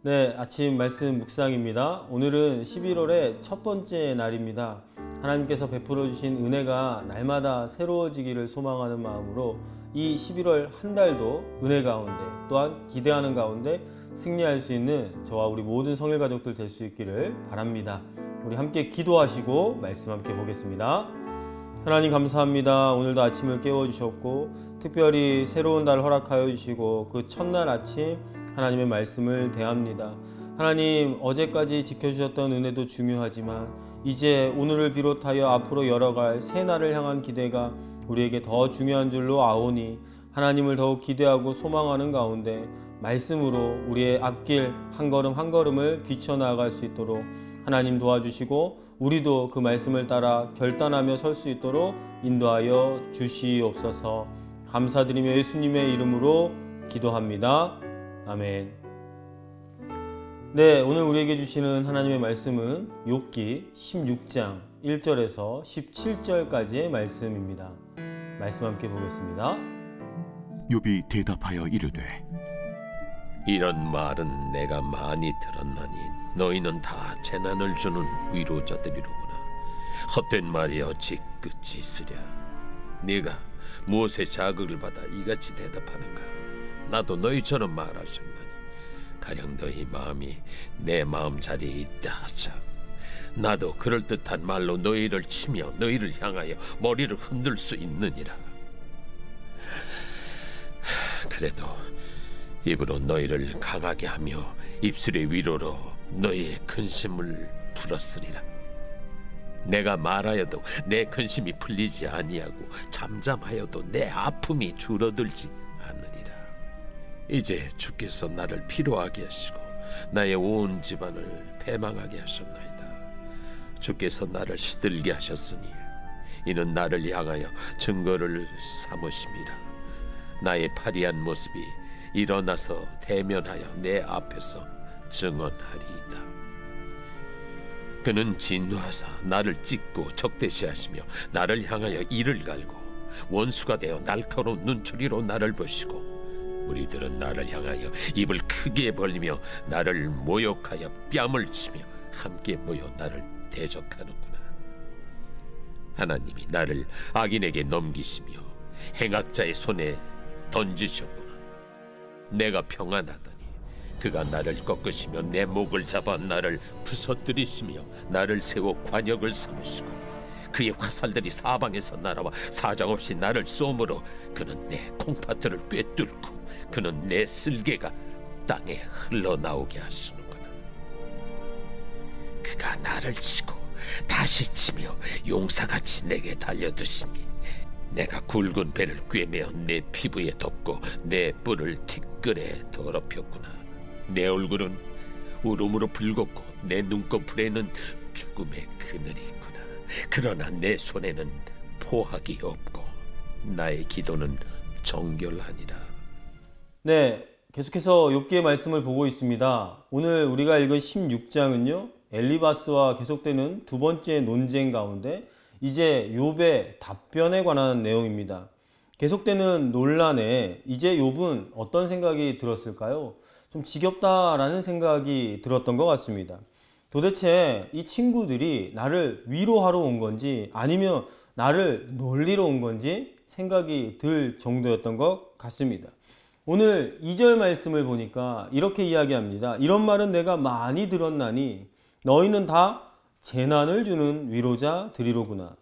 네, 아침 말씀 묵상입니다. 오늘은 11월의 첫 번째 날입니다. 하나님께서 베풀어 주신 은혜가 날마다 새로워지기를 소망하는 마음으로 이 11월 한 달도 은혜 가운데 또한 기대하는 가운데 승리할 수 있는 저와 우리 모든 성일 가족들 될 수 있기를 바랍니다. 우리 함께 기도하시고 말씀 함께 보겠습니다. 하나님 감사합니다. 오늘도 아침을 깨워주셨고 특별히 새로운 달 허락하여 주시고 그 첫날 아침 하나님의 말씀을 대합니다. 하나님, 어제까지 지켜주셨던 은혜도 중요하지만 이제 오늘을 비롯하여 앞으로 열어갈 새 날을 향한 기대가 우리에게 더 중요한 줄로 아오니 하나님을 더욱 기대하고 소망하는 가운데 말씀으로 우리의 앞길 한 걸음 한 걸음을 비춰나갈 수 있도록 하나님 도와주시고 우리도 그 말씀을 따라 결단하며 설 수 있도록 인도하여 주시옵소서. 감사드리며 예수님의 이름으로 기도합니다. 아멘. 네, 오늘 우리에게 주시는 하나님의 말씀은 욥기 16장 1절에서 17절까지의 말씀입니다. 말씀 함께 보겠습니다. 욥이 대답하여 이르되 이런 말은 내가 많이 들었나니 너희는 다 재난을 주는 위로자들이로구나. 헛된 말이 어찌 끝이 있으랴. 네가 무엇에 자극을 받아 이같이 대답하는가. 나도 너희처럼 말할 수 있나니 가령 너희 마음이 내 마음 자리에 있다 하자. 나도 그럴듯한 말로 너희를 치며 너희를 향하여 머리를 흔들 수 있느니라. 그래도 입으로 너희를 강하게 하며 입술의 위로로 너희의 근심을 풀었으리라. 내가 말하여도 내 근심이 풀리지 아니하고 잠잠하여도 내 아픔이 줄어들지 않으리라. 이제 주께서 나를 피로하게 하시고 나의 온 집안을 패망하게 하셨나이다. 주께서 나를 시들게 하셨으니 이는 나를 향하여 증거를 삼으심이라. 나의 파리한 모습이 일어나서 대면하여 내 앞에서 증언하리이다. 그는 진노하사 나를 찢고 적대시하시며 나를 향하여 이를 갈고 원수가 되어 날카로운 눈초리로 나를 보시고 우리들은 나를 향하여 입을 크게 벌리며 나를 모욕하여 뺨을 치며 함께 모여 나를 대적하는구나. 하나님이 나를 악인에게 넘기시며 행악자의 손에 던지셨구나. 내가 평안하더니 그가 나를 꺾으시며 내 목을 잡아 나를 부서뜨리시며 나를 세워 관역을 삼으시고 그의 화살들이 사방에서 날아와 사정없이 나를 쏘므로 그는 내 콩팥들을 꿰뚫고 그는 내 쓸개가 땅에 흘러나오게 하시는구나. 그가 나를 치고 다시 치며 용사같이 내게 달려드시니 내가 굵은 배를 꿰매어 내 피부에 덮고 내 뿔을 티끌에 더럽혔구나. 내 얼굴은 울음으로 붉었고 내 눈꺼풀에는 죽음의 그늘이 있구나. 그러나 내 손에는 포악이 없고 나의 기도는 정결하니라. 네, 계속해서 욥기의 말씀을 보고 있습니다. 오늘 우리가 읽은 16장은요 엘리바스와 계속되는 두 번째 논쟁 가운데 이제 욥의 답변에 관한 내용입니다. 계속되는 논란에 이제 욥은 어떤 생각이 들었을까요? 좀 지겹다라는 생각이 들었던 것 같습니다. 도대체 이 친구들이 나를 위로하러 온 건지 아니면 나를 놀리러 온 건지 생각이 들 정도였던 것 같습니다. 오늘 2절 말씀을 보니까 이렇게 이야기합니다. 이런 말은 내가 많이 들었나니 너희는 다 재난을 주는 위로자들이로구나.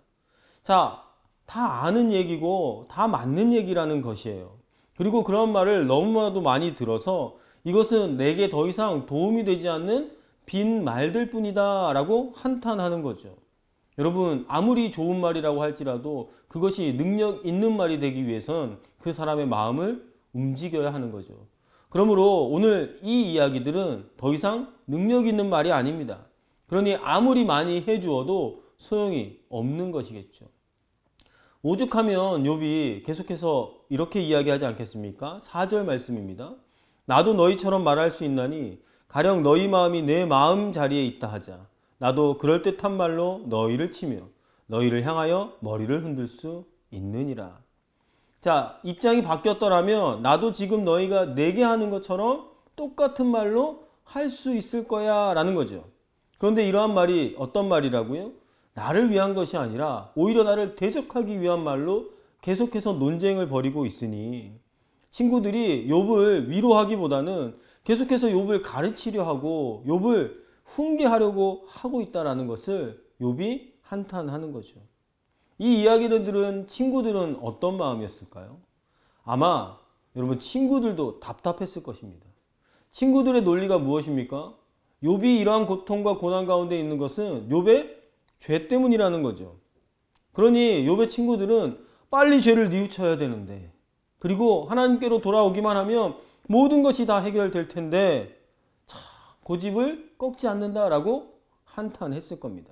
자, 다 아는 얘기고 다 맞는 얘기라는 것이에요. 그리고 그런 말을 너무나도 많이 들어서 이것은 내게 더 이상 도움이 되지 않는 빈 말들 뿐이다 라고 한탄하는 거죠. 여러분, 아무리 좋은 말이라고 할지라도 그것이 능력 있는 말이 되기 위해선 그 사람의 마음을 움직여야 하는 거죠. 그러므로 오늘 이 이야기들은 더 이상 능력 있는 말이 아닙니다. 그러니 아무리 많이 해주어도 소용이 없는 것이겠죠. 오죽하면 욥이 계속해서 이렇게 이야기하지 않겠습니까? 4절 말씀입니다. 나도 너희처럼 말할 수 있나니 가령 너희 마음이 내 마음 자리에 있다 하자. 나도 그럴듯한 말로 너희를 치며 너희를 향하여 머리를 흔들 수 있느니라. 자, 입장이 바뀌었더라면 나도 지금 너희가 내게 하는 것처럼 똑같은 말로 할 수 있을 거야 라는 거죠. 그런데 이러한 말이 어떤 말이라고요? 나를 위한 것이 아니라 오히려 나를 대적하기 위한 말로 계속해서 논쟁을 벌이고 있으니 친구들이 욥을 위로하기보다는 계속해서 욥을 가르치려 하고 욥을 훈계하려고 하고 있다는 것을 욥이 한탄하는 거죠. 이 이야기를 들은 친구들은 어떤 마음이었을까요? 아마 여러분 친구들도 답답했을 것입니다. 친구들의 논리가 무엇입니까? 욥이 이러한 고통과 고난 가운데 있는 것은 욥의 죄 때문이라는 거죠. 그러니 욥의 친구들은 빨리 죄를 뉘우쳐야 되는데, 그리고 하나님께로 돌아오기만 하면 모든 것이 다 해결될 텐데 고집을 꺾지 않는다라고 한탄했을 겁니다.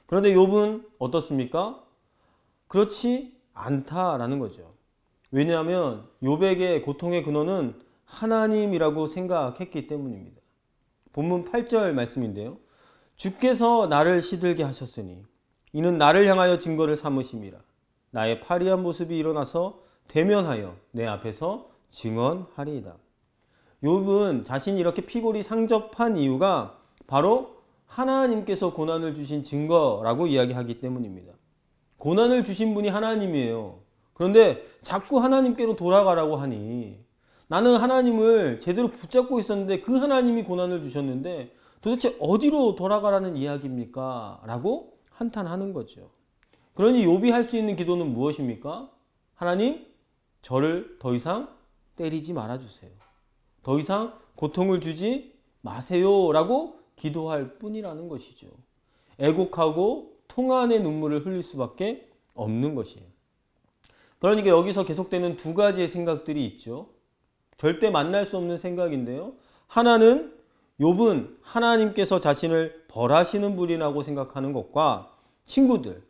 그런데 욥은 어떻습니까? 그렇지 않다라는 거죠. 왜냐하면 욥에게 고통의 근원은 하나님이라고 생각했기 때문입니다. 본문 8절 말씀인데요. 주께서 나를 시들게 하셨으니 이는 나를 향하여 증거를 삼으심이라. 나의 파리한 모습이 일어나서 대면하여 내 앞에서 증언하리이다. 욥은 자신이 이렇게 피골이 상접한 이유가 바로 하나님께서 고난을 주신 증거라고 이야기하기 때문입니다. 고난을 주신 분이 하나님이에요. 그런데 자꾸 하나님께로 돌아가라고 하니 나는 하나님을 제대로 붙잡고 있었는데 그 하나님이 고난을 주셨는데 도대체 어디로 돌아가라는 이야기입니까? 라고 한탄하는 거죠. 그러니 욥이 할 수 있는 기도는 무엇입니까? 하나님, 저를 더 이상 때리지 말아주세요. 더 이상 고통을 주지 마세요 라고 기도할 뿐이라는 것이죠. 애곡하고 통안의 눈물을 흘릴 수밖에 없는 것이에요. 그러니까 여기서 계속되는 두 가지의 생각들이 있죠. 절대 만날 수 없는 생각인데요. 하나는 욥은 하나님께서 자신을 벌하시는 분이라고 생각하는 것과 친구들,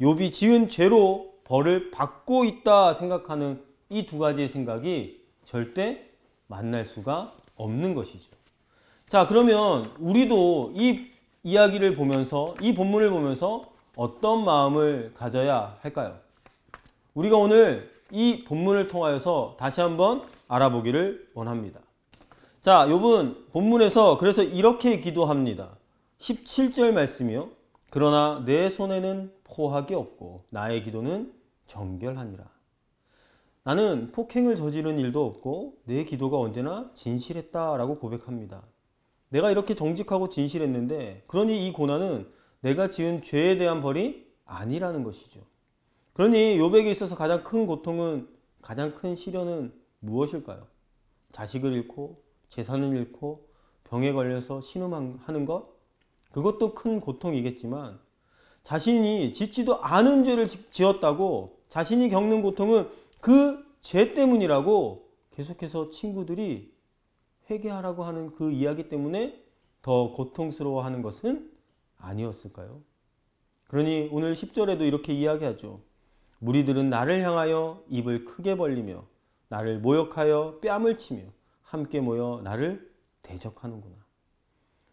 욥이 지은 죄로 벌을 받고 있다 생각하는 이 두 가지의 생각이 절대 만날 수가 없는 것이죠. 자, 그러면 우리도 이 이야기를 보면서, 이 본문을 보면서 어떤 마음을 가져야 할까요? 우리가 오늘 이 본문을 통하여서 다시 한번 알아보기를 원합니다. 자, 욥은 본문에서 그래서 이렇게 기도합니다. 17절 말씀이요. 그러나 내 손에는 포학이 없고 나의 기도는 정결하니라. 나는 폭행을 저지른 일도 없고 내 기도가 언제나 진실했다라고 고백합니다. 내가 이렇게 정직하고 진실했는데 그러니 이 고난은 내가 지은 죄에 대한 벌이 아니라는 것이죠. 그러니 욥에게 있어서 가장 큰 고통은, 가장 큰 시련은 무엇일까요? 자식을 잃고 재산을 잃고 병에 걸려서 신음하는 것? 그것도 큰 고통이겠지만 자신이 짓지도 않은 죄를 지었다고 자신이 겪는 고통은 그 죄 때문이라고 계속해서 친구들이 회개하라고 하는 그 이야기 때문에 더 고통스러워하는 것은 아니었을까요? 그러니 오늘 10절에도 이렇게 이야기하죠. 무리들은 나를 향하여 입을 크게 벌리며 나를 모욕하여 뺨을 치며 함께 모여 나를 대적하는구나.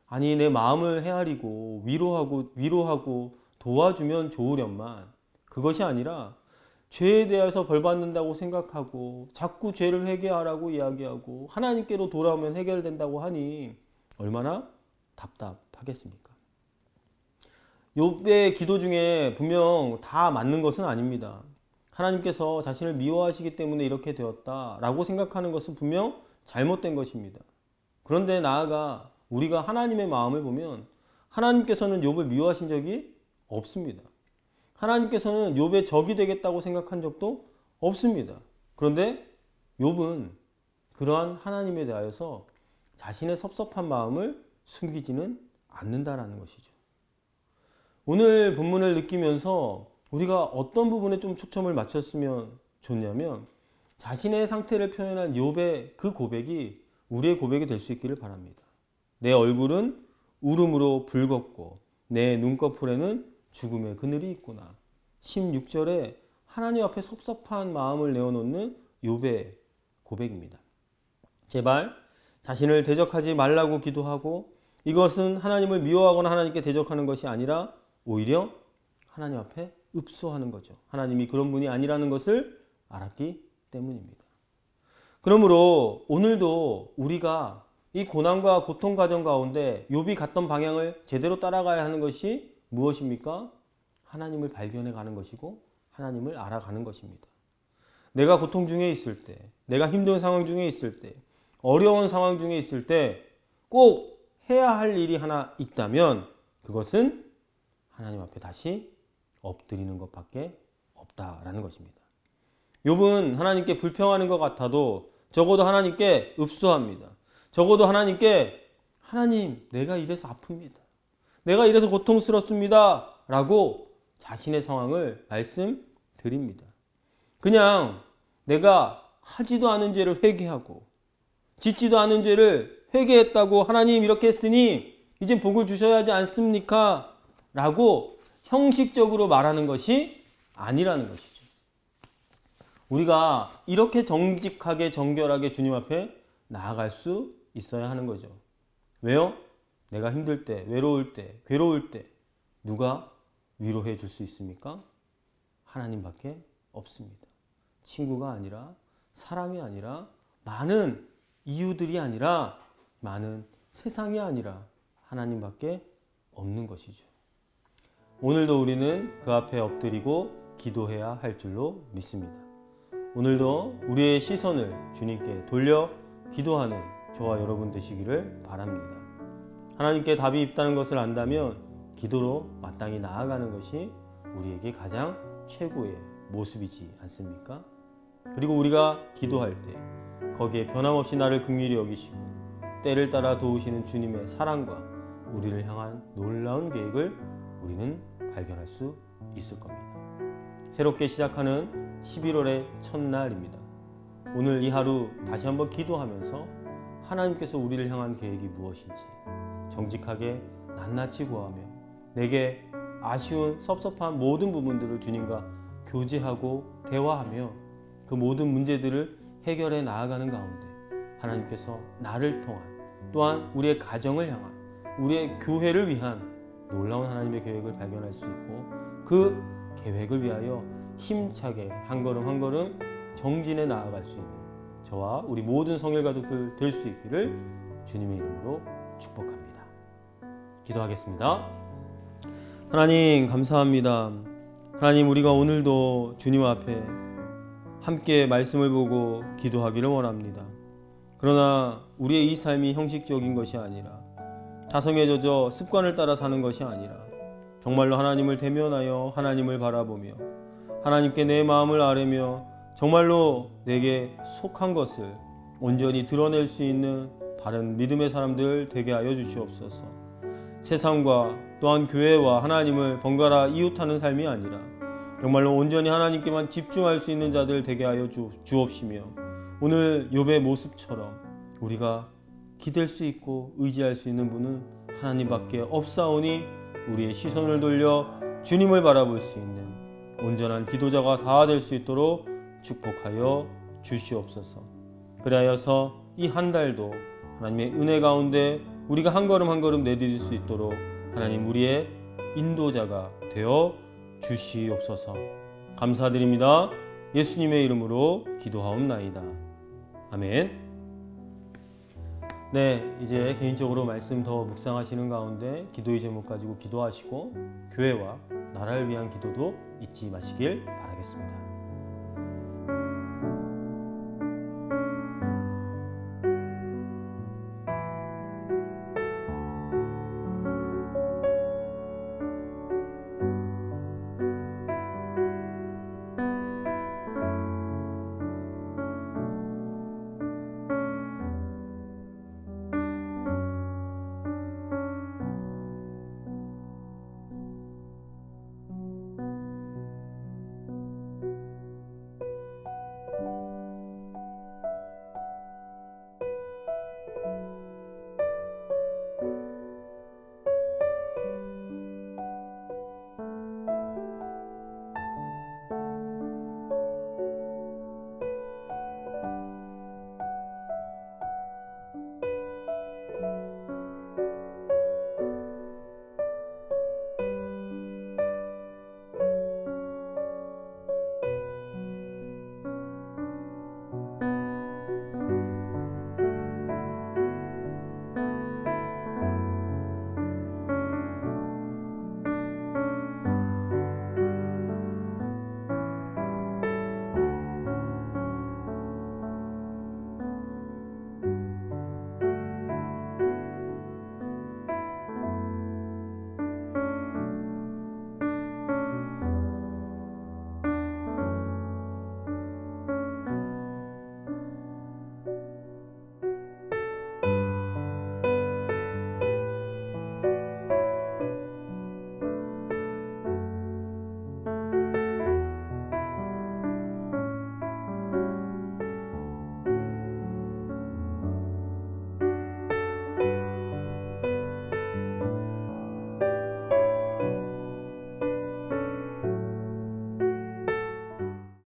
아니, 내 마음을 헤아리고 위로하고 도와주면 좋으련만 그것이 아니라 죄에 대해서 벌받는다고 생각하고 자꾸 죄를 회개하라고 이야기하고 하나님께로 돌아오면 해결된다고 하니 얼마나 답답하겠습니까? 욥의 기도 중에 분명 다 맞는 것은 아닙니다. 하나님께서 자신을 미워하시기 때문에 이렇게 되었다라고 생각하는 것은 분명 잘못된 것입니다. 그런데 나아가 우리가 하나님의 마음을 보면 하나님께서는 욥을 미워하신 적이 없습니다. 하나님께서는 욥의 적이 되겠다고 생각한 적도 없습니다. 그런데 욥은 그러한 하나님에 대하여서 자신의 섭섭한 마음을 숨기지는 않는다라는 것이죠. 오늘 본문을 느끼면서 우리가 어떤 부분에 좀 초점을 맞췄으면 좋냐면 자신의 상태를 표현한 욥의 그 고백이 우리의 고백이 될 수 있기를 바랍니다. 내 얼굴은 울음으로 붉었고 내 눈꺼풀에는 죽음의 그늘이 있구나. 16절에 하나님 앞에 섭섭한 마음을 내어놓는 욥의 고백입니다. 제발 자신을 대적하지 말라고 기도하고 이것은 하나님을 미워하거나 하나님께 대적하는 것이 아니라 오히려 하나님 앞에 읍소하는 거죠. 하나님이 그런 분이 아니라는 것을 알았기 때문입니다. 그러므로 오늘도 우리가 이 고난과 고통 과정 가운데 욥이 갔던 방향을 제대로 따라가야 하는 것이 무엇입니까? 하나님을 발견해 가는 것이고 하나님을 알아가는 것입니다. 내가 고통 중에 있을 때, 내가 힘든 상황 중에 있을 때, 어려운 상황 중에 있을 때 꼭 해야 할 일이 하나 있다면 그것은 하나님 앞에 다시 엎드리는 것밖에 없다라는 것입니다. 욥은 하나님께 불평하는 것 같아도 적어도 하나님께 읍소합니다. 적어도 하나님께 하나님, 내가 이래서 아픕니다. 내가 이래서 고통스럽습니다. 라고 자신의 상황을 말씀드립니다. 그냥 내가 하지도 않은 죄를 회개하고 짓지도 않은 죄를 회개했다고 하나님 이렇게 했으니 이제 복을 주셔야 하지 않습니까? 라고 형식적으로 말하는 것이 아니라는 것이죠. 우리가 이렇게 정직하게 정결하게 주님 앞에 나아갈 수 있어야 하는 거죠. 왜요? 내가 힘들 때, 외로울 때, 괴로울 때 누가 위로해 줄 수 있습니까? 하나님밖에 없습니다. 친구가 아니라, 사람이 아니라, 많은 이유들이 아니라, 많은 세상이 아니라 하나님밖에 없는 것이죠. 오늘도 우리는 그 앞에 엎드리고 기도해야 할 줄로 믿습니다. 오늘도 우리의 시선을 주님께 돌려 기도하는 저와 여러분 되시기를 바랍니다. 하나님께 답이 있다는 것을 안다면 기도로 마땅히 나아가는 것이 우리에게 가장 최고의 모습이지 않습니까? 그리고 우리가 기도할 때 거기에 변함없이 나를 긍휼히 여기시고 때를 따라 도우시는 주님의 사랑과 우리를 향한 놀라운 계획을 우리는 발견할 수 있을 겁니다. 새롭게 시작하는 11월의 첫날입니다. 오늘 이 하루 다시 한번 기도하면서 하나님께서 우리를 향한 계획이 무엇인지 정직하게 낱낱이 구하며 내게 아쉬운 섭섭한 모든 부분들을 주님과 교제하고 대화하며 그 모든 문제들을 해결해 나아가는 가운데 하나님께서 나를 통한 또한 우리의 가정을 향한 우리의 교회를 위한 놀라운 하나님의 계획을 발견할 수 있고 그 계획을 위하여 힘차게 한 걸음 한 걸음 정진해 나아갈 수 있는 저와 우리 모든 성일 가족들 될 수 있기를 주님의 이름으로 축복합니다. 기도하겠습니다. 하나님 감사합니다. 하나님 우리가 오늘도 주님 앞에 함께 말씀을 보고 기도하기를 원합니다. 그러나 우리의 이 삶이 형식적인 것이 아니라 자성에 젖어 습관을 따라 사는 것이 아니라 정말로 하나님을 대면하여 하나님을 바라보며 하나님께 내 마음을 아뢰며 정말로 내게 속한 것을 온전히 드러낼 수 있는 바른 믿음의 사람들 되게 하여 주시옵소서. 세상과 또한 교회와 하나님을 번갈아 이웃하는 삶이 아니라 정말로 온전히 하나님께만 집중할 수 있는 자들 되게 하여 주옵시며 오늘 욥의 모습처럼 우리가 기댈 수 있고 의지할 수 있는 분은 하나님밖에 없사오니 우리의 시선을 돌려 주님을 바라볼 수 있는 온전한 기도자가 다 될 수 있도록 축복하여 주시옵소서. 그리하여서 이 한 달도 하나님의 은혜 가운데 우리가 한 걸음 한 걸음 내디딜 수 있도록 하나님 우리의 인도자가 되어 주시옵소서. 감사드립니다. 예수님의 이름으로 기도하옵나이다. 아멘. 네, 이제 개인적으로 말씀 더 묵상하시는 가운데 기도의 제목 가지고 기도하시고 교회와 나라를 위한 기도도 잊지 마시길 바라겠습니다.